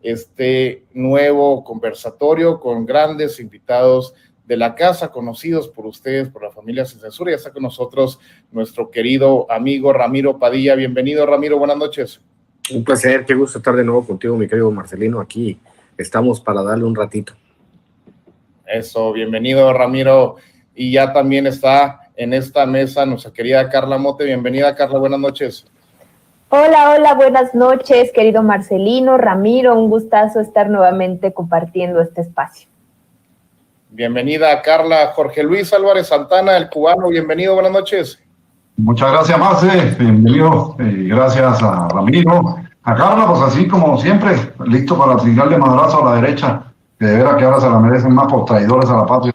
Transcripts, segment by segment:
este nuevo conversatorio con grandes invitados de la casa, conocidos por ustedes, por la familia Sin Censura. Ya está con nosotros nuestro querido amigo Ramiro Padilla. Bienvenido, Ramiro, buenas noches. Un placer, qué gusto estar de nuevo contigo, mi querido Marcelino. Aquí estamos para darle un ratito. Eso, bienvenido, Ramiro. Y ya también está en esta mesa nuestra querida Carla Mote. Bienvenida, Carla, buenas noches. Hola, buenas noches, querido Marcelino, Ramiro, un gustazo estar nuevamente compartiendo este espacio. Bienvenida, Carla. Jorge Luis Álvarez Santana, el cubano, bienvenido, buenas noches. Muchas gracias, Marce, bienvenido, gracias a Ramiro, a Carla, pues así como siempre, listo para tirarle madrazo a la derecha, que de veras que ahora se la merecen más por traidores a la patria.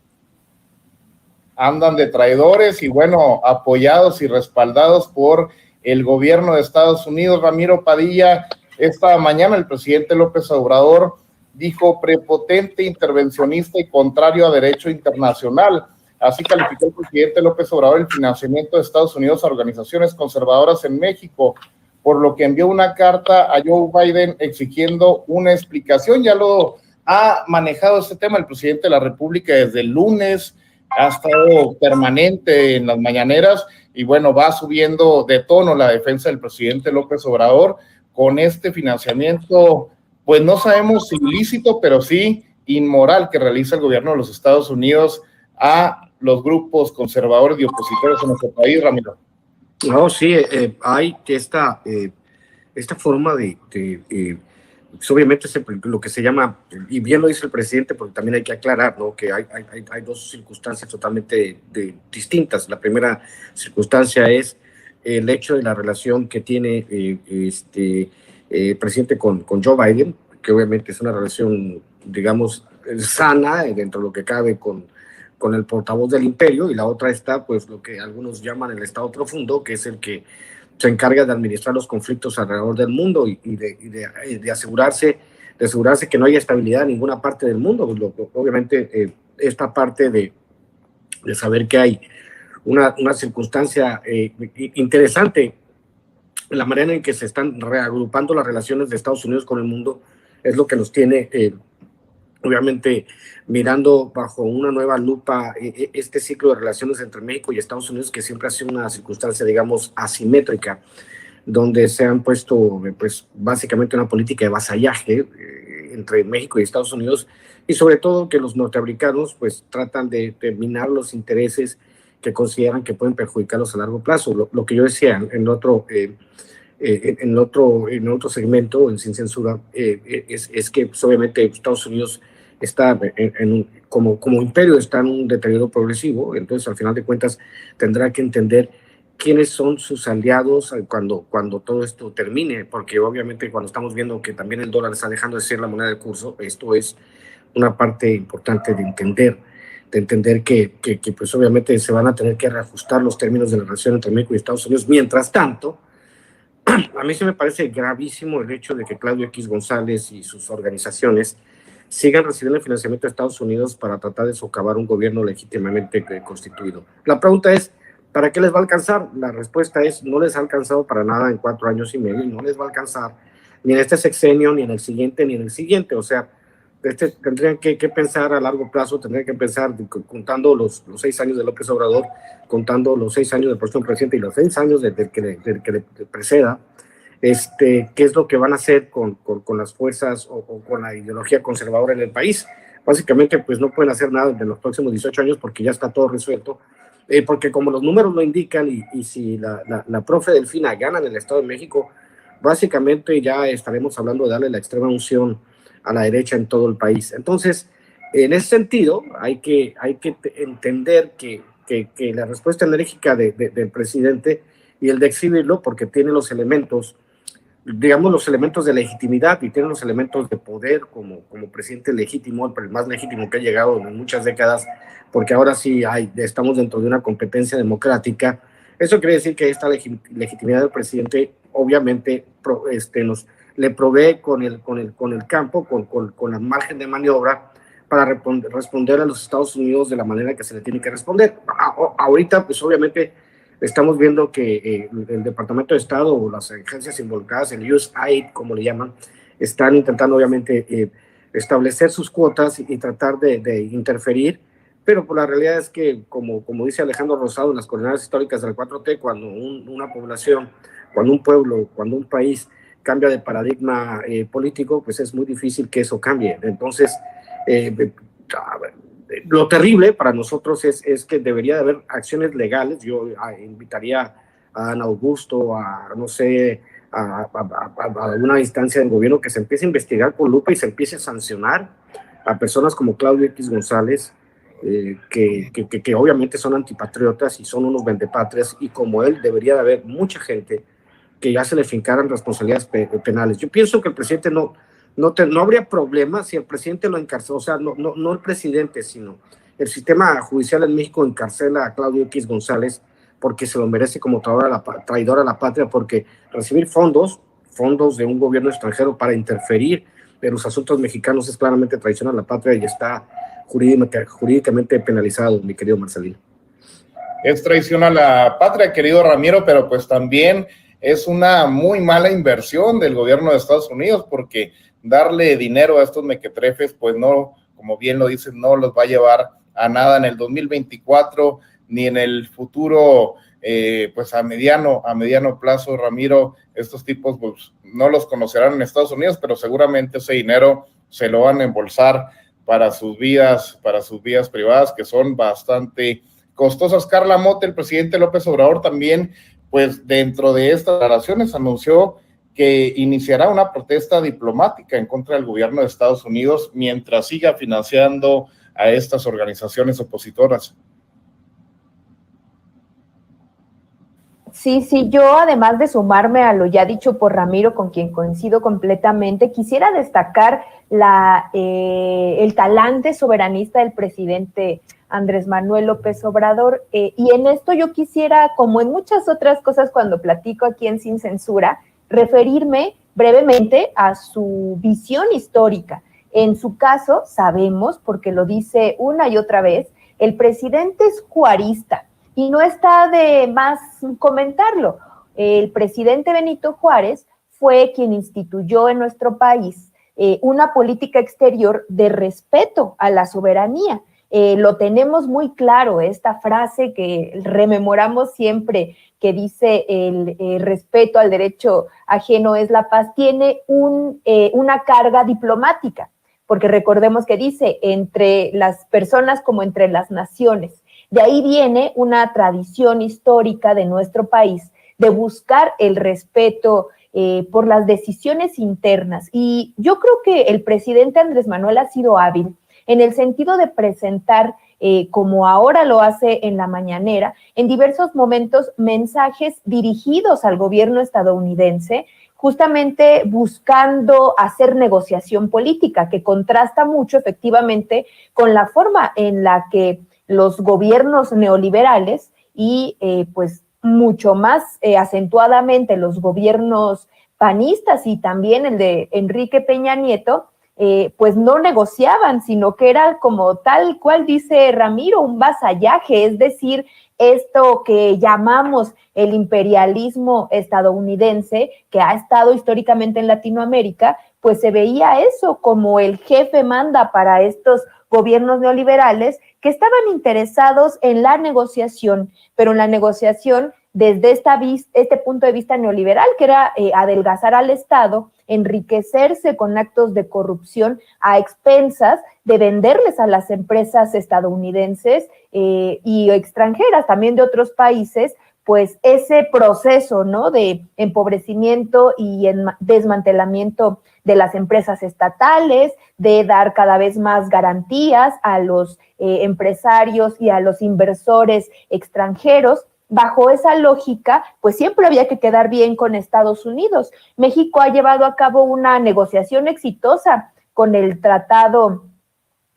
Andan de traidores y bueno, apoyados y respaldados por el gobierno de Estados Unidos. Ramiro Padilla, esta mañana el presidente López Obrador dijo prepotente, intervencionista y contrario a derecho internacional. Así calificó el presidente López Obrador el financiamiento de Estados Unidos a organizaciones conservadoras en México, por lo que envió una carta a Joe Biden exigiendo una explicación. Ya lo ha manejado este tema el presidente de la República desde el lunes, ha estado permanente en las mañaneras y bueno, va subiendo de tono la defensa del presidente López Obrador con este financiamiento, pues no sabemos si ilícito, pero sí inmoral que realiza el gobierno de los Estados Unidos a los grupos conservadores y opositores en nuestro país, Ramiro. No, sí, hay esta forma pues obviamente lo que se llama, y bien lo dice el presidente, porque también hay que aclarar, ¿no?, que hay dos circunstancias totalmente distintas. La primera circunstancia es el hecho de la relación que tiene el presidente con Joe Biden, que obviamente es una relación, digamos, sana dentro de lo que cabe con el portavoz del imperio, y la otra está, pues, lo que algunos llaman el Estado profundo, que es el que se encarga de administrar los conflictos alrededor del mundo y de asegurarse que no haya estabilidad en ninguna parte del mundo. Obviamente, esta parte de saber que hay una circunstancia interesante, la manera en que se están reagrupando las relaciones de Estados Unidos con el mundo, es lo que nos tiene obviamente mirando bajo una nueva lupa este ciclo de relaciones entre México y Estados Unidos, que siempre ha sido una circunstancia, digamos, asimétrica, donde se han puesto, pues, básicamente una política de vasallaje entre México y Estados Unidos, y sobre todo que los norteamericanos, pues, tratan de minar los intereses que consideran que pueden perjudicarlos a largo plazo. Lo que yo decía en otro segmento, en Sin Censura, es que, pues, obviamente Estados Unidos está como imperio está en un deterioro progresivo. Entonces, al final de cuentas, tendrá que entender quiénes son sus aliados cuando todo esto termine, porque obviamente cuando estamos viendo que también el dólar está dejando de ser la moneda de curso, esto es una parte importante de entender que pues obviamente se van a tener que reajustar los términos de la relación entre México y Estados Unidos. Mientras tanto, a mí se me parece gravísimo el hecho de que Claudio X González y sus organizaciones sigan recibiendo el financiamiento de Estados Unidos para tratar de socavar un gobierno legítimamente constituido. La pregunta es, ¿para qué les va a alcanzar? La respuesta es, no les ha alcanzado para nada en 4 años y medio, y no les va a alcanzar ni en este sexenio, ni en el siguiente, ni en el siguiente. O sea, tendrían que pensar a largo plazo, tendrían que pensar, contando los 6 años de López Obrador, contando los 6 años del próximo presidente y los 6 años del que le preceda, qué es lo que van a hacer con las fuerzas o con la ideología conservadora en el país. Básicamente, pues no pueden hacer nada en los próximos 18 años porque ya está todo resuelto, porque como los números lo indican, y si la profe Delfina gana en el Estado de México, básicamente ya estaremos hablando de darle la extrema unción a la derecha en todo el país. Entonces, en ese sentido, hay que entender que la respuesta enérgica del presidente y el de exhibirlo, porque tiene los elementos, digamos, los elementos de legitimidad y tiene los elementos de poder como presidente legítimo, el más legítimo que ha llegado en muchas décadas, porque ahora sí estamos dentro de una competencia democrática. Eso quiere decir que esta legitimidad del presidente obviamente le provee con el campo, con la margen de maniobra para responder a los Estados Unidos de la manera que se le tiene que responder. Ahorita, pues obviamente, estamos viendo que el Departamento de Estado o las agencias involucradas, el USAID, como le llaman, están intentando obviamente establecer sus cuotas y tratar de interferir, pero pues, la realidad es que, como dice Alejandro Rosado en las coordenadas históricas del 4T, cuando una población, cuando un pueblo, cuando un país cambia de paradigma político, pues es muy difícil que eso cambie. Entonces, lo terrible para nosotros es que debería de haber acciones legales. Yo invitaría a Ana Augusto, no sé, a una instancia del gobierno que se empiece a investigar con lupa y se empiece a sancionar a personas como Claudio X González, que obviamente son antipatriotas y son unos vendepatrias, y como él debería de haber mucha gente que ya se le fincaran responsabilidades penales. Yo pienso que el presidente no habría problema si el presidente lo encarcela, o sea, no el presidente, sino el sistema judicial en México encarcela a Claudio X González porque se lo merece como traidor a la patria, porque recibir fondos de un gobierno extranjero para interferir en los asuntos mexicanos es claramente traición a la patria y está jurídicamente penalizado, mi querido Marcelino. Es traición a la patria, querido Ramiro, pero pues también es una muy mala inversión del gobierno de Estados Unidos, porque darle dinero a estos mequetrefes, pues no, como bien lo dices, no los va a llevar a nada en el 2024, ni en el futuro, pues a mediano plazo, Ramiro. Estos tipos pues no los conocerán en Estados Unidos, pero seguramente ese dinero se lo van a embolsar para sus vidas privadas, que son bastante costosas. Carla Motte, el presidente López Obrador también, pues dentro de estas declaraciones anunció que iniciará una protesta diplomática en contra del gobierno de Estados Unidos mientras siga financiando a estas organizaciones opositoras. Sí, yo además de sumarme a lo ya dicho por Ramiro, con quien coincido completamente, quisiera destacar el talante soberanista del presidente Andrés Manuel López Obrador, y en esto yo quisiera, como en muchas otras cosas cuando platico aquí en Sin Censura, referirme brevemente a su visión histórica. En su caso, sabemos, porque lo dice una y otra vez, el presidente es juarista, y no está de más comentarlo. El presidente Benito Juárez fue quien instituyó en nuestro país una política exterior de respeto a la soberanía. Lo tenemos muy claro, esta frase que rememoramos siempre, que dice el respeto al derecho ajeno es la paz, tiene una carga diplomática, porque recordemos que dice entre las personas como entre las naciones. De ahí viene una tradición histórica de nuestro país de buscar el respeto por las decisiones internas. Y yo creo que el presidente Andrés Manuel ha sido hábil en el sentido de presentar, como ahora lo hace en la mañanera, en diversos momentos mensajes dirigidos al gobierno estadounidense, justamente buscando hacer negociación política, que contrasta mucho efectivamente con la forma en la que los gobiernos neoliberales y pues mucho más acentuadamente los gobiernos panistas y también el de Enrique Peña Nieto, pues no negociaban, sino que era como tal cual dice Ramiro, un vasallaje, es decir, esto que llamamos el imperialismo estadounidense, que ha estado históricamente en Latinoamérica, pues se veía eso como el jefe manda para estos gobiernos neoliberales que estaban interesados en la negociación, pero en la negociación desde este punto de vista neoliberal, que era adelgazar al Estado, enriquecerse con actos de corrupción a expensas de venderles a las empresas estadounidenses y extranjeras, también de otros países, pues ese proceso, ¿no?, de empobrecimiento y desmantelamiento de las empresas estatales, de dar cada vez más garantías a los empresarios y a los inversores extranjeros. Bajo esa lógica, pues siempre había que quedar bien con Estados Unidos. México ha llevado a cabo una negociación exitosa con el tratado,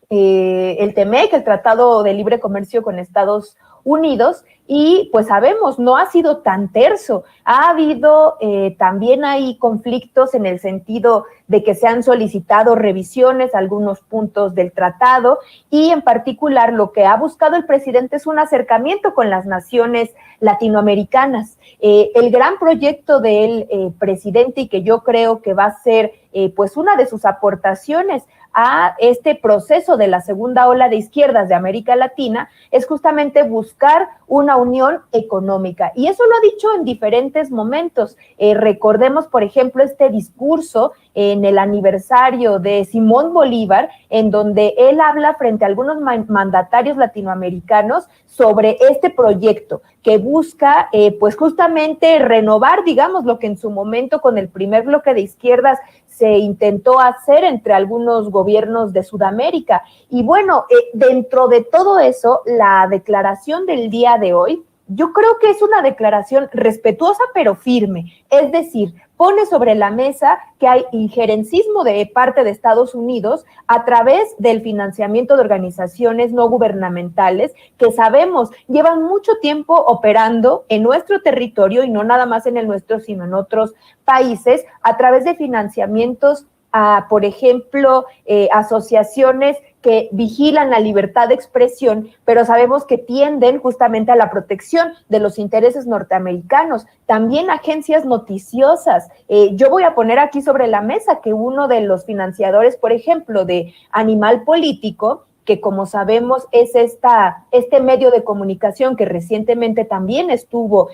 el TEMEC, el Tratado de Libre Comercio con Estados Unidos, y pues sabemos, no ha sido tan terso. Ha habido también hay conflictos en el sentido de que se han solicitado revisiones a algunos puntos del tratado, y en particular lo que ha buscado el presidente es un acercamiento con las naciones latinoamericanas. El gran proyecto del presidente, y que yo creo que va a ser pues una de sus aportaciones a este proceso de la segunda ola de izquierdas de América Latina es justamente buscar una unión económica. Y eso lo ha dicho en diferentes momentos. Recordemos, por ejemplo, este discurso en el aniversario de Simón Bolívar, en donde él habla frente a algunos mandatarios latinoamericanos sobre este proyecto que busca, pues justamente renovar, digamos, lo que en su momento con el primer bloque de izquierdas se intentó hacer entre algunos gobiernos de Sudamérica. Y bueno, dentro de todo eso, la declaración del día de hoy, yo creo que es una declaración respetuosa pero firme, es decir, pone sobre la mesa que hay injerencismo de parte de Estados Unidos a través del financiamiento de organizaciones no gubernamentales que sabemos llevan mucho tiempo operando en nuestro territorio y no nada más en el nuestro, sino en otros países a través de financiamientos a, por ejemplo, asociaciones que vigilan la libertad de expresión, pero sabemos que tienden justamente a la protección de los intereses norteamericanos. También agencias noticiosas. Yo voy a poner aquí sobre la mesa que uno de los financiadores, por ejemplo, de Animal Político, que como sabemos es este medio de comunicación que recientemente también estuvo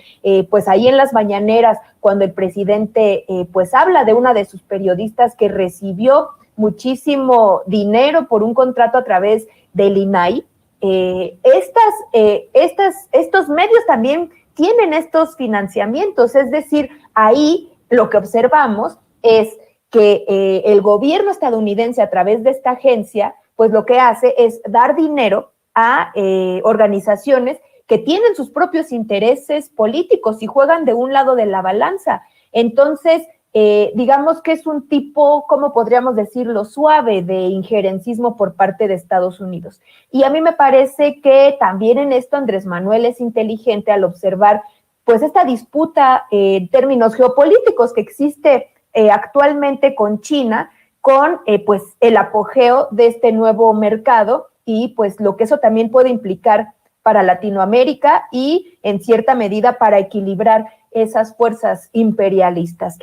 pues ahí en las mañaneras cuando el presidente pues habla de una de sus periodistas que recibió muchísimo dinero por un contrato a través del INAI. Estos medios también tienen estos financiamientos, es decir, ahí lo que observamos es que el gobierno estadounidense a través de esta agencia pues lo que hace es dar dinero a organizaciones que tienen sus propios intereses políticos y juegan de un lado de la balanza. Entonces, digamos que es un tipo, ¿cómo podríamos decirlo?, suave de injerencismo por parte de Estados Unidos. Y a mí me parece que también en esto Andrés Manuel es inteligente al observar pues esta disputa en términos geopolíticos que existe actualmente con China, con pues el apogeo de este nuevo mercado y pues lo que eso también puede implicar para Latinoamérica y en cierta medida para equilibrar esas fuerzas imperialistas.